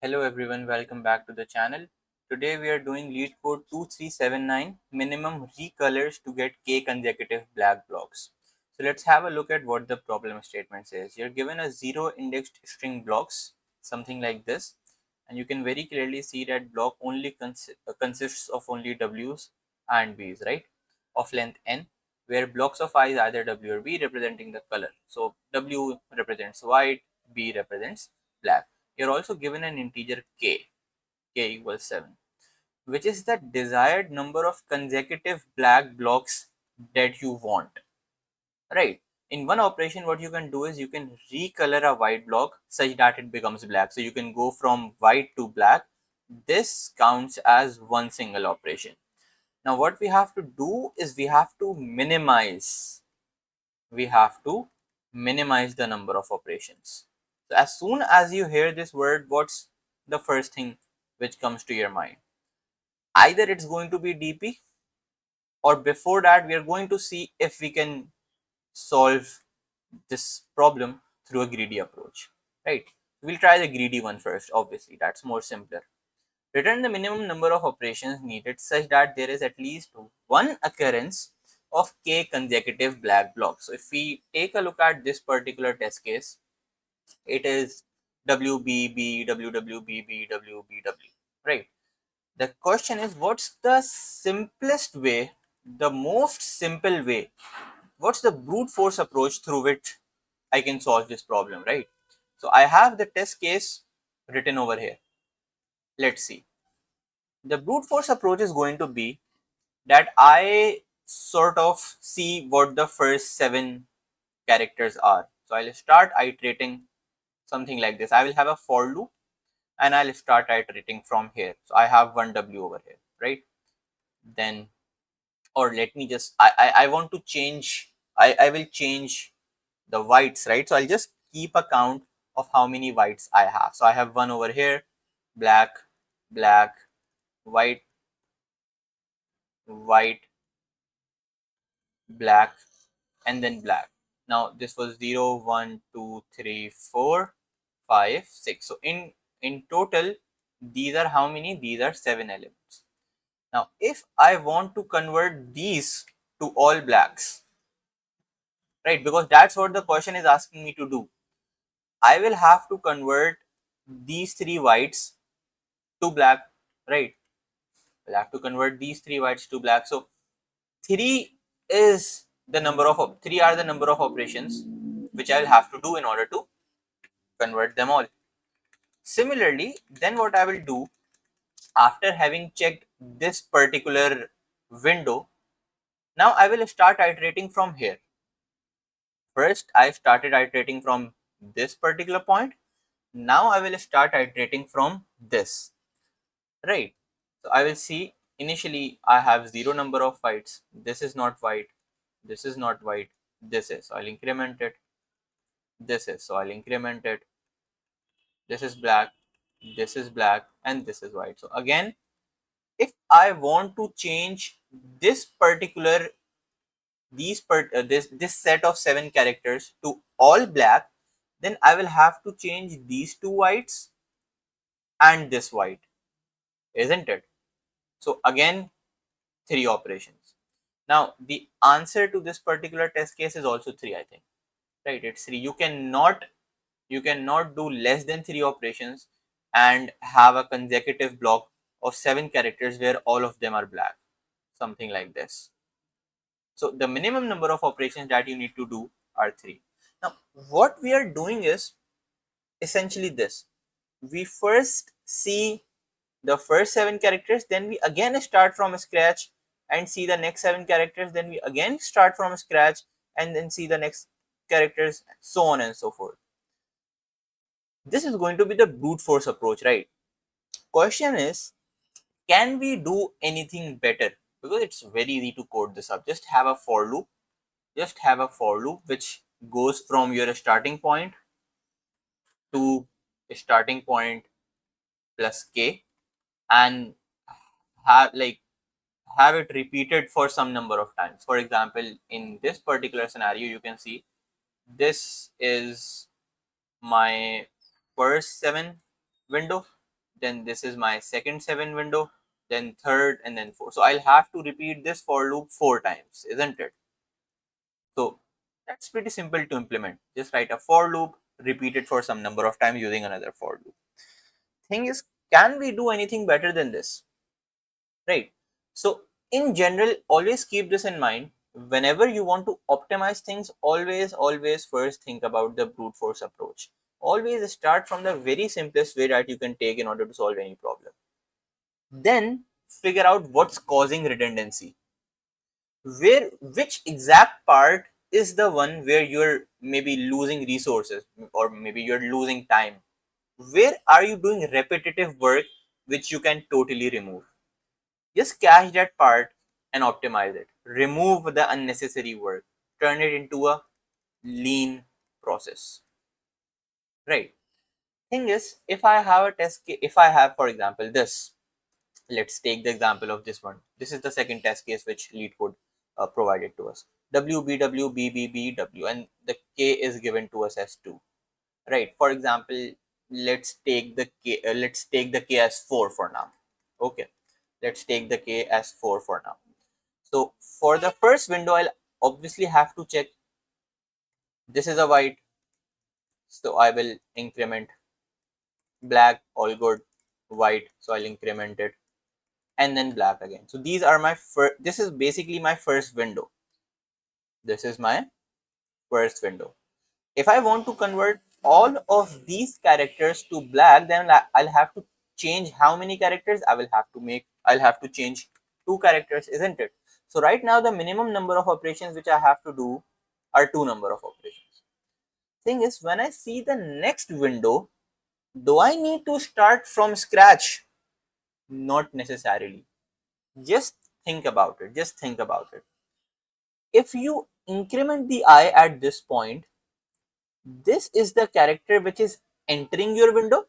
Hello everyone, welcome back to the channel. Today we are doing Leetcode 2379 minimum recolors to get k consecutive black blocks. So let's have a look at what the problem statement says. You're given a 0 indexed string blocks, something like this, and you can very clearly see that block only consists of only w's and b's, right, of length n, where blocks of I is either w or b representing the color. So w represents white, b represents black. You're also given an integer k equals 7, which is the desired number of consecutive black blocks that you want, right? In one operation, what you can do is you can recolor a white block such that it becomes black. So you can go from white to black. This counts as one single operation. Now what we have to do is we have to minimize the number of operations. So as soon as you hear this word, what's the first thing which comes to your mind? Either it's going to be DP, or before that we are going to see if we can solve this problem through a greedy approach, right? We'll try the greedy one first. Obviously that's more simpler. Return the minimum number of operations needed such that there is at least one occurrence of k consecutive black blocks. So if we take a look at this particular test case, it is WBB, WWBB, WBW, right? The question is, what's the simplest way, the most simple way, what's the brute force approach through which I can solve this problem, right? So I have the test case written over here. Let's see. The brute force approach is going to be that I sort of see what the first 7 characters are. So I'll start iterating something like this. I will have a for loop and I'll start iterating from here. So I have one W over here, right? Then, or let me just, I want to change, I will change the whites, right? So I'll just keep a count of how many whites I have. So I have one over here, black, black, white, white, black, and then black. Now this was 0, 1, 2, 3, 4, 5, 6. So in total, these are how many? These are 7 elements. Now if I want to convert these to all blacks, right, because that's what the question is asking me to do, I will have to convert these 3 whites to black, right? I'll have to convert these 3 whites to black. So 3 is the number of 3 are the number of operations which I will have to do in order to convert them all. Similarly, then what I will do, after having checked this particular window, now I will start iterating from here. First I started iterating from this particular point. Now I will start iterating from this, right? So I will see, initially I have 0 number of whites. This is not white, this is not white, this is, so I'll increment it. This is, so I'll increment it. This is black, this is black, and this is white. So again, if I want to change this particular this set of 7 characters to all black, then I will have to change these 2 whites and this white, isn't it? So again, 3 operations. Now the answer to this particular test case is also 3, I think, right? It's 3. You cannot do less than 3 operations and have a consecutive block of 7 characters where all of them are black, something like this. So the minimum number of operations that you need to do are 3. Now what we are doing is essentially this: we first see the first 7 characters, then we again start from scratch and see the next 7 characters, then we again start from scratch and then see the next characters, so on and so forth. This is going to be the brute force approach, right? Question is, can we do anything better? Because it's very easy to code this up. Just have a for loop. Just have a for loop which goes from your starting point to starting point plus k, and have it repeated for some number of times. For example, in this particular scenario, you can see this is my first 7 window. then this is my second 7 window, then third, and then 4. So I'll have to repeat this for loop 4 times, isn't it? So that's pretty simple to implement. Just write a for loop, repeat it for some number of times using another for loop. Thing is, can we do anything better than this? Right? So in general, always keep this in mind. Whenever you want to optimize things, always first think about the brute force approach. Always start from the very simplest way that you can take in order to solve any problem. Then figure out what's causing redundancy. Which exact part is the one where you're maybe losing resources or maybe you're losing time. Where are you doing repetitive work which you can totally remove? Just cache that part and optimize it. Remove the unnecessary work. Turn it into a lean process. Right. Thing is, if I have a test case, if I have, for example, this, let's take the example of this one. This is the second test case which Leetcode provided to us. WBWBBBW, and the K is given to us as 2. Right. For example, let's take the K as 4 for now. Okay. Let's take the K as 4 for now. So for the first window, I'll obviously have to check this is a white. So I will increment black, all good, white. So I'll increment it and then black again. So these are my first, this is basically my first window. This is my first window. If I want to convert all of these characters to black, then I'll have to change how many characters I'll have to change 2 characters, isn't it? So right now the minimum number of operations which I have to do are 2 number of operations. Thing is, when I see the next window, do I need to start from scratch? Not necessarily. Just think about it. Just think about it. If you increment the I at this point, this is the character which is entering your window,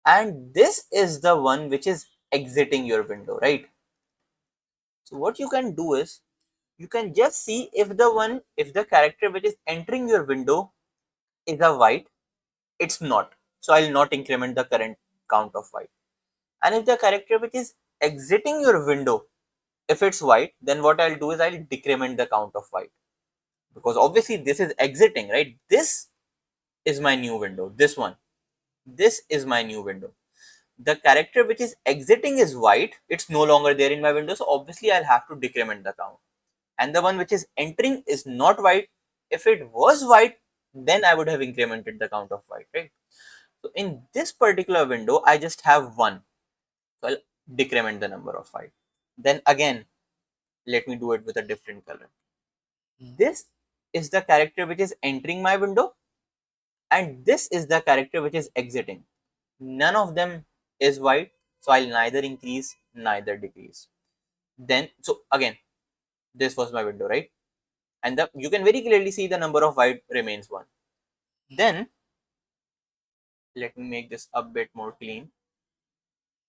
and this is the one which is exiting your window, right? So what you can do is you can just see if the character which is entering your window is a white, it's not. So I'll not increment the current count of white. And if the character which is exiting your window, if it's white, then what I'll do is I'll decrement the count of white, because obviously this is exiting, right? This is my new window. This is my new window. The character which is exiting is white, it's no longer there in my window, so obviously I'll have to decrement the count. And the one which is entering is not white. If it was white, then I would have incremented the count of white, right? So in this particular window, I just have 1. So I'll decrement the number of white. Then again, let me do it with a different color. This is the character which is entering my window, and this is the character which is exiting. None of them is white, so I'll neither increase neither decrease. Then, so again, this was my window, right? And you can very clearly see the number of white remains 1. Then let me make this a bit more clean.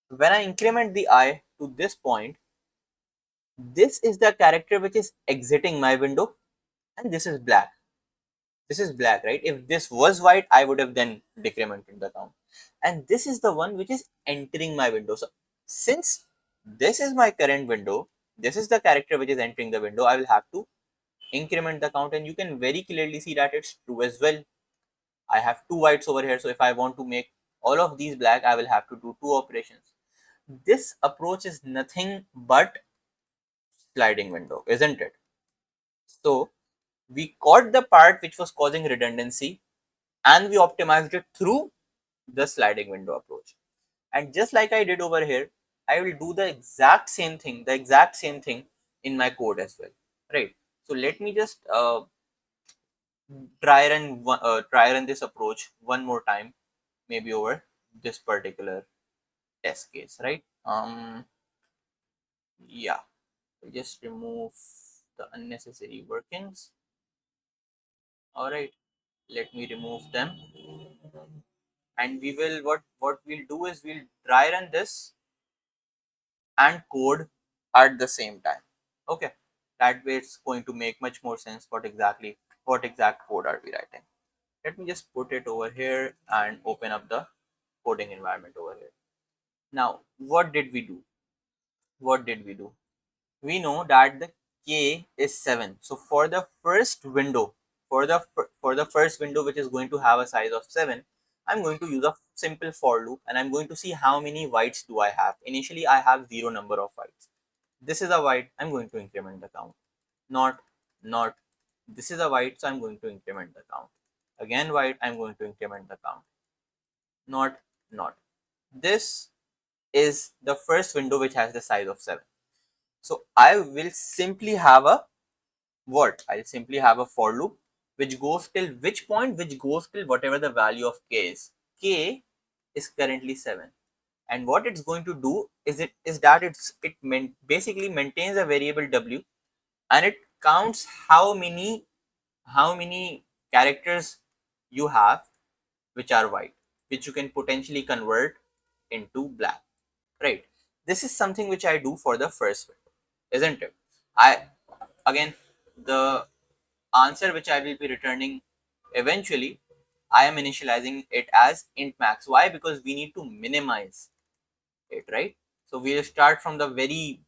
When I increment the I to this point, this is the character which is exiting my window, and this is black. This is black, right? If this was white, I would have then decremented the count. And this is the one which is entering my window. So since this is my current window, this is the character which is entering the window, I will have to increment the count, and you can very clearly see that it's true as well. I have 2 whites over here, so if I want to make all of these black, I will have to do 2 operations. This approach is nothing but sliding window, isn't it? So we caught the part which was causing redundancy and we optimized it through the sliding window approach. And just like I did over here, I will do the exact same thing, in my code as well, right? So let me just try run this approach one more time, maybe over this particular test case, right? Yeah, we'll just remove the unnecessary workings. All right, let me remove them, and we will what we'll do is we'll try run this and code at the same time. Okay, that way it's going to make much more sense what exact code are we writing. Let me just put it over here and open up the coding environment over here. Now, what did we do? What did we do? We know that the k is 7. So for the first window, for the first window which is going to have a size of 7, I'm going to use a simple for loop and I'm going to see how many whites do I have. Initially I have 0 number of whites. This is a white, I'm going to increment the count. Not this is a white, so I'm going to increment the count. Again white, I'm going to increment the count. Not this is the first window which has the size of 7. So I will simply have a what? I'll simply have a for loop which goes till which point? Which goes till whatever the value of k is. K is currently 7. And what it's going to do is it basically maintains a variable w, and it counts how many characters you have which are white, which you can potentially convert into black, right? This is something which I do for the first window, isn't it? I again, the answer which I will be returning eventually, I am initializing it as int max. Why? Because we need to minimize it, right? So we'll start from the very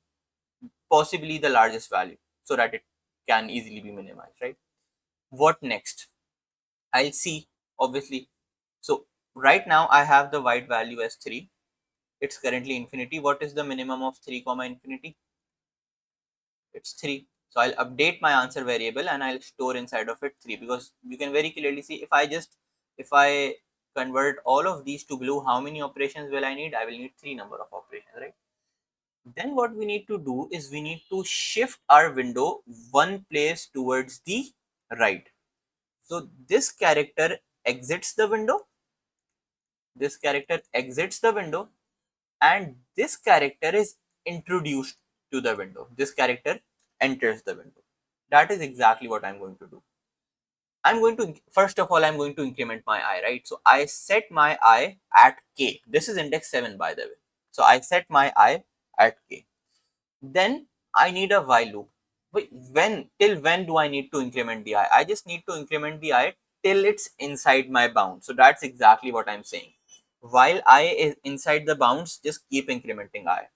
possibly the largest value so that it can easily be minimized, right? What next? I'll see, obviously. So right now I have the white value as 3. It's currently infinity. What is the minimum of 3 comma infinity? It's 3. So I'll update my answer variable and I'll store inside of it 3, because you can very clearly see if I convert all of these to blue, how many operations will I need? I will need 3 number of operations, right? Then what we need to do is we need to shift our window one place towards the right. So this character exits the window, this character exits the window, and this character is introduced to the window. This character enters the window. That is exactly what I'm going to do. I'm going to, first of all, I'm going to increment my I, right? So I set my I at k. This is index 7, by the way. So I set my I at k. Then I need a while loop. Wait, till when do I need to increment the I? I just need to increment the I till it's inside my bound. So that's exactly what I'm saying. While I is inside the bounds, just keep incrementing I.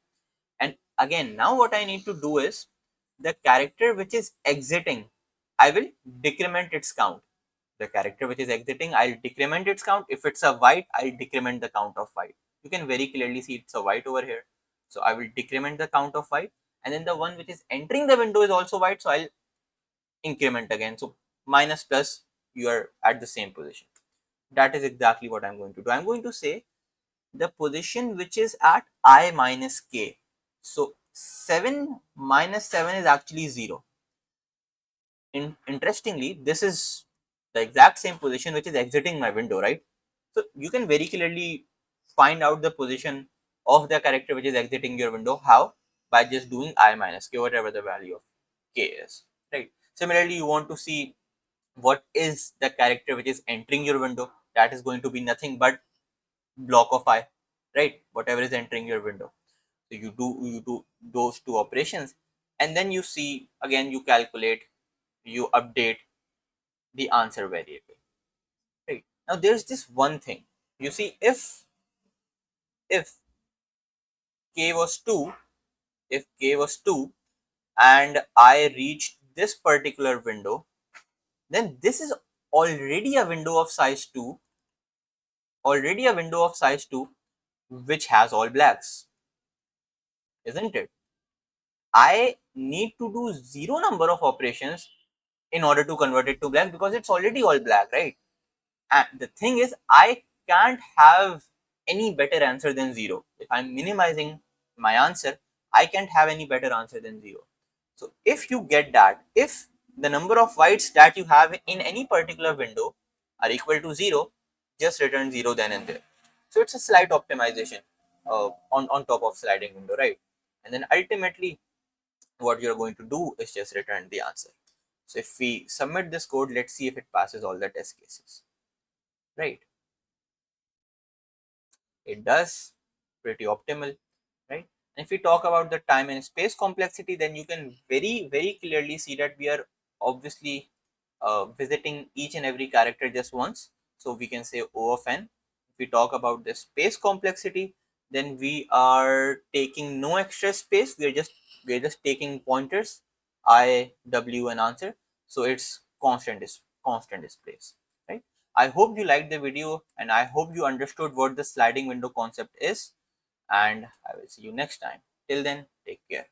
And again, now what I need to do is the character which is exiting, I will decrement its count. The character which is exiting, I'll decrement its count. If it's a white, I'll decrement the count of white. You can very clearly see it's a white over here. So I will decrement the count of white. And then the one which is entering the window is also white. So I'll increment again. So minus plus, you are at the same position. That is exactly what I'm going to do. I'm going to say the position which is at I minus k. So 7 minus 7 is actually 0. Interestingly, this is the exact same position which is exiting my window, right? So you can very clearly find out the position of the character which is exiting your window. How? By just doing I minus k, whatever the value of k is, right? Similarly, you want to see what is the character which is entering your window. That is going to be nothing but block of I, right? Whatever is entering your window. So you do those two operations, and then you see again, you calculate, you update the answer variable, right? Now there's this one thing. You see, if k was 2, if k was 2 and I reached this particular window, then this is already a window of size 2, already a window of size 2 which has all blacks, isn't it? I need to do 0 number of operations in order to convert it to black, because it's already all black, right? And the thing is, I can't have any better answer than 0. If I'm minimizing my answer, I can't have any better answer than 0. So if you get that, if the number of whites that you have in any particular window are equal to 0, just return 0 then and there. So it's a slight optimization on top of sliding window, right? And then ultimately, what you're going to do is just return the answer. So if we submit this code, let's see if it passes all the test cases, right? It does, pretty optimal, right? And if we talk about the time and space complexity, then you can very clearly see that we are obviously visiting each and every character just once. So we can say O of n, if we talk about the space complexity, then we are taking no extra space. We are just taking pointers, I, W, and answer. So it's constant displays, right? I hope you liked the video, and I hope you understood what the sliding window concept is. And I will see you next time. Till then, take care.